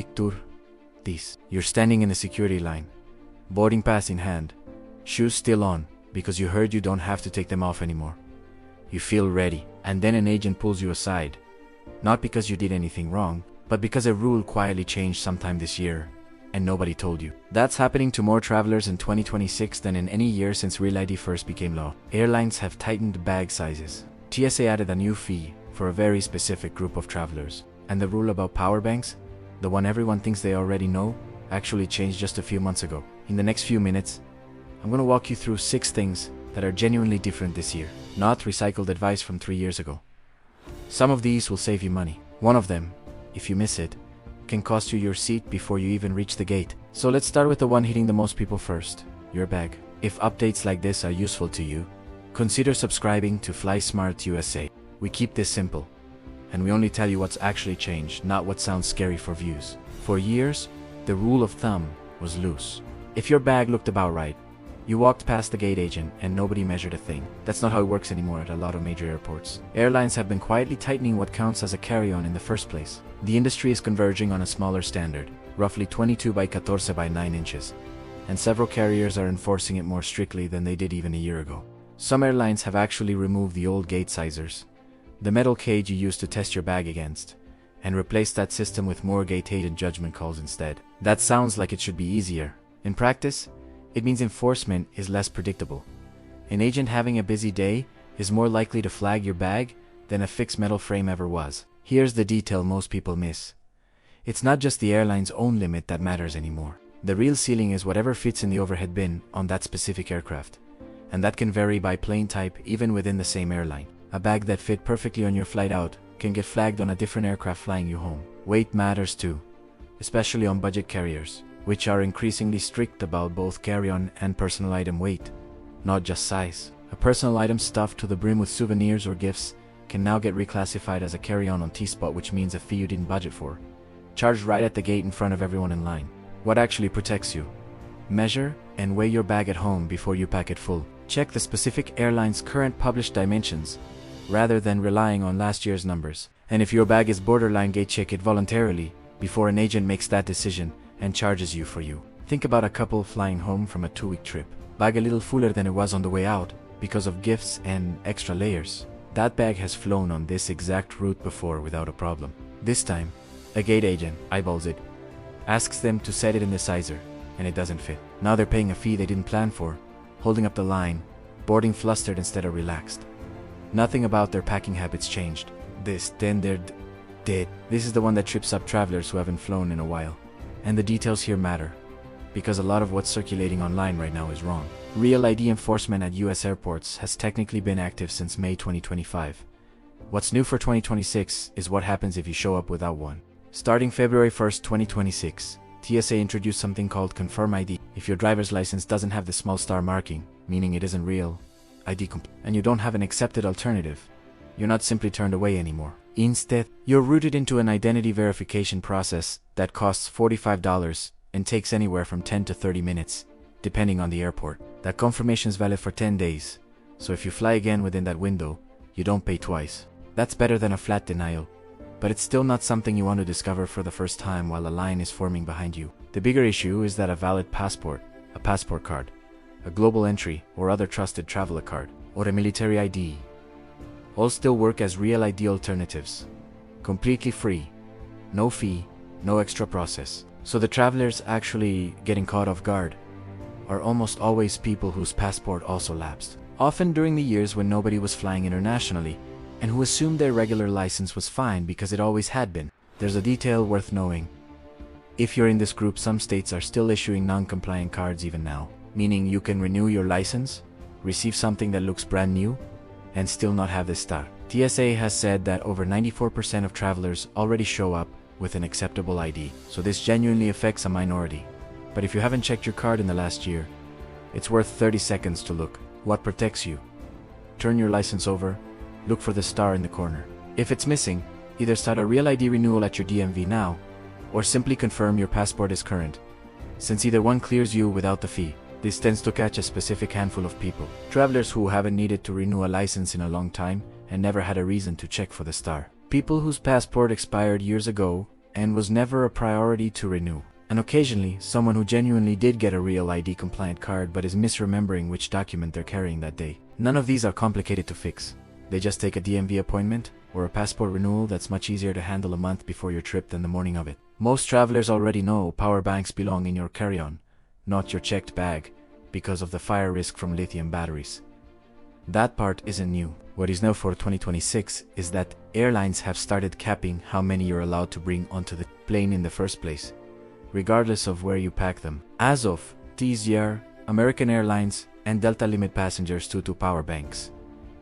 Picture this. You're standing in the security line, boarding pass in hand, shoes still on, because you heard you don't have to take them off anymore. You feel ready, and then an agent pulls you aside. Not because you did anything wrong, but because a rule quietly changed sometime this year, and nobody told you. That's happening to more travelers in 2026 than in any year since Real ID first became law. Airlines have tightened bag sizes. TSA added a new fee for a very specific group of travelers. And the rule about power banks, the one everyone thinks they already know, actually changed just a few months ago. In the next few minutes, I'm going to walk you through 6 things that are genuinely different this year, not recycled advice from 3 years ago. Some of these will save you money. One of them, if you miss it, can cost you your seat before you even reach the gate. So let's start with the one hitting the most people first, your bag. If updates like this are useful to you, consider subscribing to Fly Smart USA. We keep this simple, and we only tell you what's actually changed, not what sounds scary for views. For years, the rule of thumb was loose. If your bag looked about right, you walked past the gate agent and nobody measured a thing. That's not how it works anymore at a lot of major airports. Airlines have been quietly tightening what counts as a carry-on in the first place. The industry is converging on a smaller standard, roughly 22 by 14 by 9 inches, and several carriers are enforcing it more strictly than they did even a year ago. Some airlines have actually removed the old gate sizers, the metal cage you used to test your bag against, and replaced that system with more gate agent judgment calls instead. That sounds like it should be easier. In practice, it means enforcement is less predictable. An agent having a busy day is more likely to flag your bag than a fixed metal frame ever was. Here's the detail most people miss. It's not just the airline's own limit that matters anymore. The real ceiling is whatever fits in the overhead bin on that specific aircraft, and that can vary by plane type even within the same airline. A bag that fit perfectly on your flight out can get flagged on a different aircraft flying you home. Weight matters too, especially on budget carriers, which are increasingly strict about both carry-on and personal item weight, not just size. A personal item stuffed to the brim with souvenirs or gifts can now get reclassified as a carry-on T-Spot, which means a fee you didn't budget for, charged right at the gate in front of everyone in line. What actually protects you? Measure and weigh your bag at home before you pack it full. Check the specific airline's current published dimensions, rather than relying on last year's numbers. And if your bag is borderline gate, check it voluntarily before an agent makes that decision and charges you for you. Think about a couple flying home from a 2-week trip. Bag a little fuller than it was on the way out because of gifts and extra layers. That bag has flown on this exact route before without a problem. This time, a gate agent eyeballs it, asks them to set it in the sizer, and it doesn't fit. Now they're paying a fee they didn't plan for, holding up the line, boarding flustered instead of relaxed. Nothing about their packing habits changed. This standard did. This is the one that trips up travelers who haven't flown in a while. And the details here matter, because a lot of what's circulating online right now is wrong. Real ID enforcement at US airports has technically been active since May 2025. What's new for 2026 is what happens if you show up without one. Starting February 1st, 2026, TSA introduced something called Confirm ID. If your driver's license doesn't have the small star marking, meaning it isn't real ID and you don't have an accepted alternative, you're not simply turned away anymore. Instead, you're routed into an identity verification process that costs $45 and takes anywhere from 10 to 30 minutes, depending on the airport. That confirmation is valid for 10 days, so if you fly again within that window, you don't pay twice. That's better than a flat denial, but it's still not something you want to discover for the first time while a line is forming behind you. The bigger issue is that a valid passport, a passport card, a global entry or other trusted traveler card, or a military ID, all still work as Real ID alternatives. Completely free, no fee, no extra process. So the travelers actually getting caught off guard are almost always people whose passport also lapsed, often during the years when nobody was flying internationally, and who assumed their regular license was fine because it always had been. There's a detail worth knowing. If you're in this group, some states are still issuing non-compliant cards even now, meaning you can renew your license, receive something that looks brand new, and still not have this star. TSA has said that over 94% of travelers already show up with an acceptable ID, so this genuinely affects a minority. But if you haven't checked your card in the last year, it's worth 30 seconds to look. What protects you? Turn your license over, look for the star in the corner. If it's missing, either start a Real ID renewal at your DMV now, or simply confirm your passport is current, since either one clears you without the fee. This tends to catch a specific handful of people. Travelers who haven't needed to renew a license in a long time and never had a reason to check for the star. People whose passport expired years ago and was never a priority to renew. And occasionally, someone who genuinely did get a real ID-compliant card but is misremembering which document they're carrying that day. None of these are complicated to fix. They just take a DMV appointment or a passport renewal that's much easier to handle a month before your trip than the morning of it. Most travelers already know power banks belong in your carry-on, not your checked bag, because of the fire risk from lithium batteries. That part isn't new. What is new for 2026 is that airlines have started capping how many you're allowed to bring onto the plane in the first place, regardless of where you pack them. As of this year, American Airlines and Delta limit passengers to 2 power banks,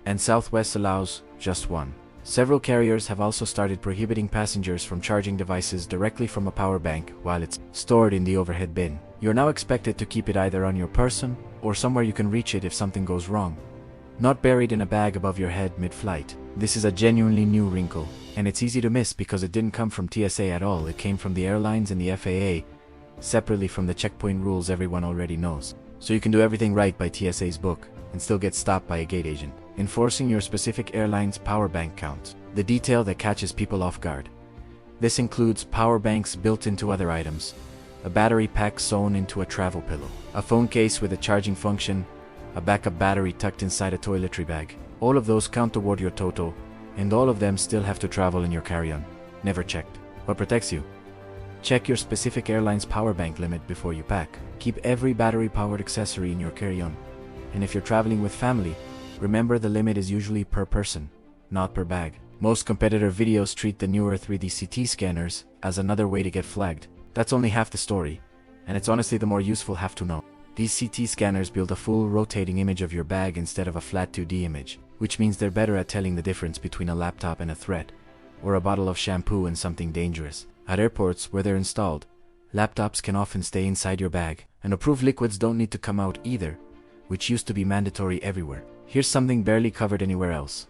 and Southwest allows just 1. Several carriers have also started prohibiting passengers from charging devices directly from a power bank while it's stored in the overhead bin. You're now expected to keep it either on your person or somewhere you can reach it if something goes wrong, not buried in a bag above your head mid-flight. This is a genuinely new wrinkle, and it's easy to miss because it didn't come from TSA at all. It came from the airlines and the FAA, separately from the checkpoint rules everyone already knows. So you can do everything right by TSA's book and still get stopped by a gate agent, enforcing your specific airline's power bank count. The detail that catches people off guard. This includes power banks built into other items, a battery pack sewn into a travel pillow, a phone case with a charging function, a backup battery tucked inside a toiletry bag. All of those count toward your total, and all of them still have to travel in your carry-on. Never checked. What protects you? Check your specific airline's power bank limit before you pack. Keep every battery-powered accessory in your carry-on. And if you're traveling with family, remember the limit is usually per person, not per bag. Most competitor videos treat the newer 3D CT scanners as another way to get flagged. That's only half the story, and it's honestly the more useful half to know. These CT scanners build a full rotating image of your bag instead of a flat 2D image, which means they're better at telling the difference between a laptop and a threat, or a bottle of shampoo and something dangerous. At airports where they're installed, laptops can often stay inside your bag, and approved liquids don't need to come out either, which used to be mandatory everywhere. Here's something barely covered anywhere else.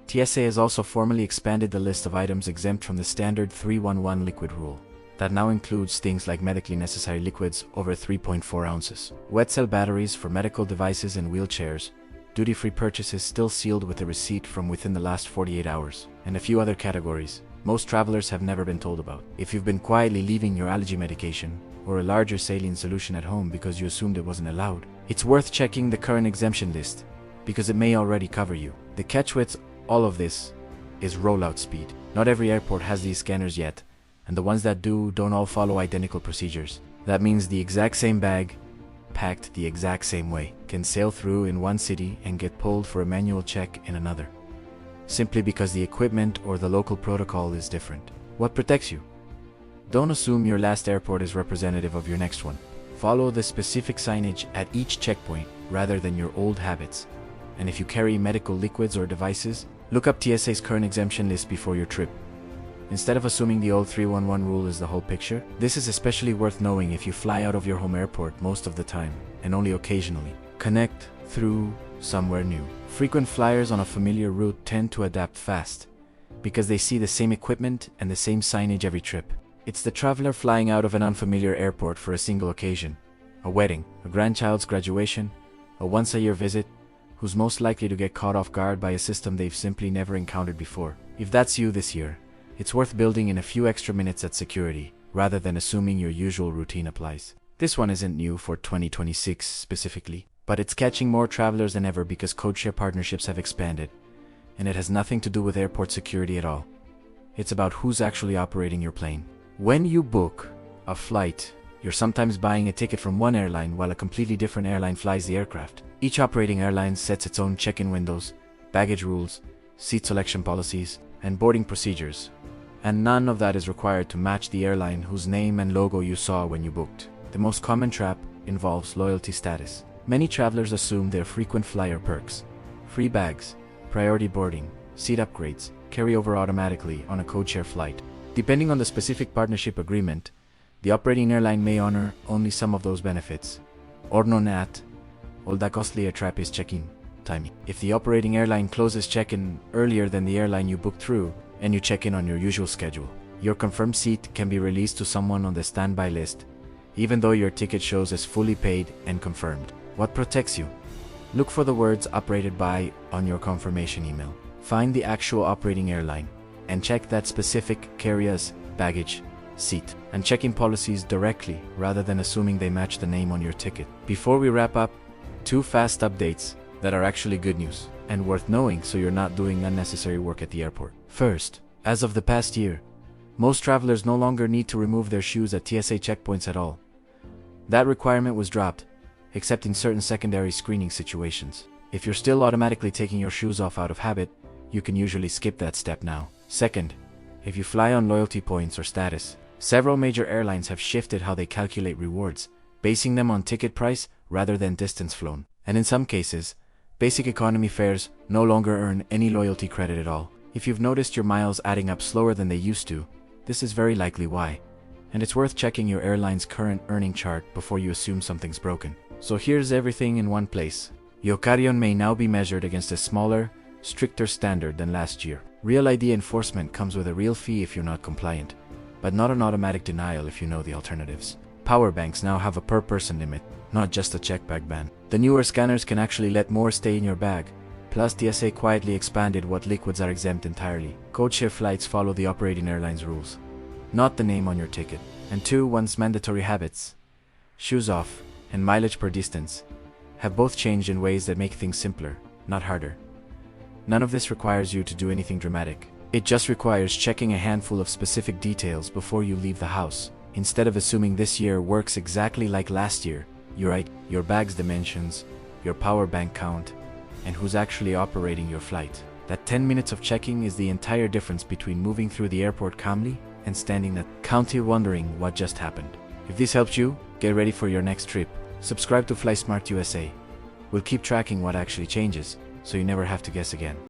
TSA has also formally expanded the list of items exempt from the standard 311 liquid rule. That now includes things like medically necessary liquids over 3.4 ounces, wet cell batteries for medical devices and wheelchairs, duty-free purchases still sealed with a receipt from within the last 48 hours, and a few other categories most travelers have never been told about. If you've been quietly leaving your allergy medication or a larger saline solution at home because you assumed it wasn't allowed, it's worth checking the current exemption list, because it may already cover you. The catch with all of this is rollout speed. Not every airport has these scanners yet, and the ones that do don't all follow identical procedures. That means the exact same bag, packed the exact same way, can sail through in one city and get pulled for a manual check in another, simply because the equipment or the local protocol is different. What protects you? Don't assume your last airport is representative of your next one. Follow the specific signage at each checkpoint rather than your old habits. And if you carry medical liquids or devices, look up TSA's current exemption list before your trip. Instead of assuming the old 311 rule is the whole picture, this is especially worth knowing if you fly out of your home airport most of the time, and only occasionally connect through somewhere new. Frequent flyers on a familiar route tend to adapt fast, because they see the same equipment and the same signage every trip. It's the traveler flying out of an unfamiliar airport for a single occasion, a wedding, a grandchild's graduation, a once-a-year visit, who's most likely to get caught off guard by a system they've simply never encountered before. If that's you this year, it's worth building in a few extra minutes at security, rather than assuming your usual routine applies. This one isn't new for 2026 specifically, but it's catching more travelers than ever because codeshare partnerships have expanded, and it has nothing to do with airport security at all. It's about who's actually operating your plane. When you book a flight, you're sometimes buying a ticket from one airline while a completely different airline flies the aircraft. Each operating airline sets its own check-in windows, baggage rules, seat selection policies, and boarding procedures, and none of that is required to match the airline whose name and logo you saw when you booked. The most common trap involves loyalty status. Many travelers assume their frequent flyer perks, free bags, priority boarding, seat upgrades, carry over automatically on a codeshare flight. Depending on the specific partnership agreement, the operating airline may honor only some of those benefits, or not. All that costly a trap is check-in timing. If the operating airline closes check-in earlier than the airline you booked through, and you check in on your usual schedule, your confirmed seat can be released to someone on the standby list, even though your ticket shows as fully paid and confirmed. What protects you? Look for the words "operated by" on your confirmation email. Find the actual operating airline, and check that specific carrier's baggage seat, and check-in policies directly rather than assuming they match the name on your ticket. Before we wrap up, 2 fast updates that are actually good news and worth knowing so you're not doing unnecessary work at the airport. First, as of the past year, most travelers no longer need to remove their shoes at TSA checkpoints at all. That requirement was dropped, except in certain secondary screening situations. If you're still automatically taking your shoes off out of habit, you can usually skip that step now. Second, if you fly on loyalty points or status, several major airlines have shifted how they calculate rewards, basing them on ticket price rather than distance flown. And in some cases, basic economy fares no longer earn any loyalty credit at all. If you've noticed your miles adding up slower than they used to, this is very likely why. And it's worth checking your airline's current earning chart before you assume something's broken. So here's everything in one place. Your carry-on may now be measured against a smaller, stricter standard than last year. Real ID enforcement comes with a real fee if you're not compliant, but not an automatic denial if you know the alternatives. Power banks now have a per-person limit, not just a check bag ban. The newer scanners can actually let more stay in your bag. Plus, TSA quietly expanded what liquids are exempt entirely. Codeshare flights follow the operating airline's rules, not the name on your ticket. And 2 once mandatory habits, shoes off and mileage per distance, have both changed in ways that make things simpler, not harder. None of this requires you to do anything dramatic. It just requires checking a handful of specific details before you leave the house. Instead of assuming this year works exactly like last year, your bag's dimensions, your power bank count, and who's actually operating your flight. That 10 minutes of checking is the entire difference between moving through the airport calmly and standing at county wondering what just happened. If this helped you, get ready for your next trip. Subscribe to FlySmart USA. We'll keep tracking what actually changes, so you never have to guess again.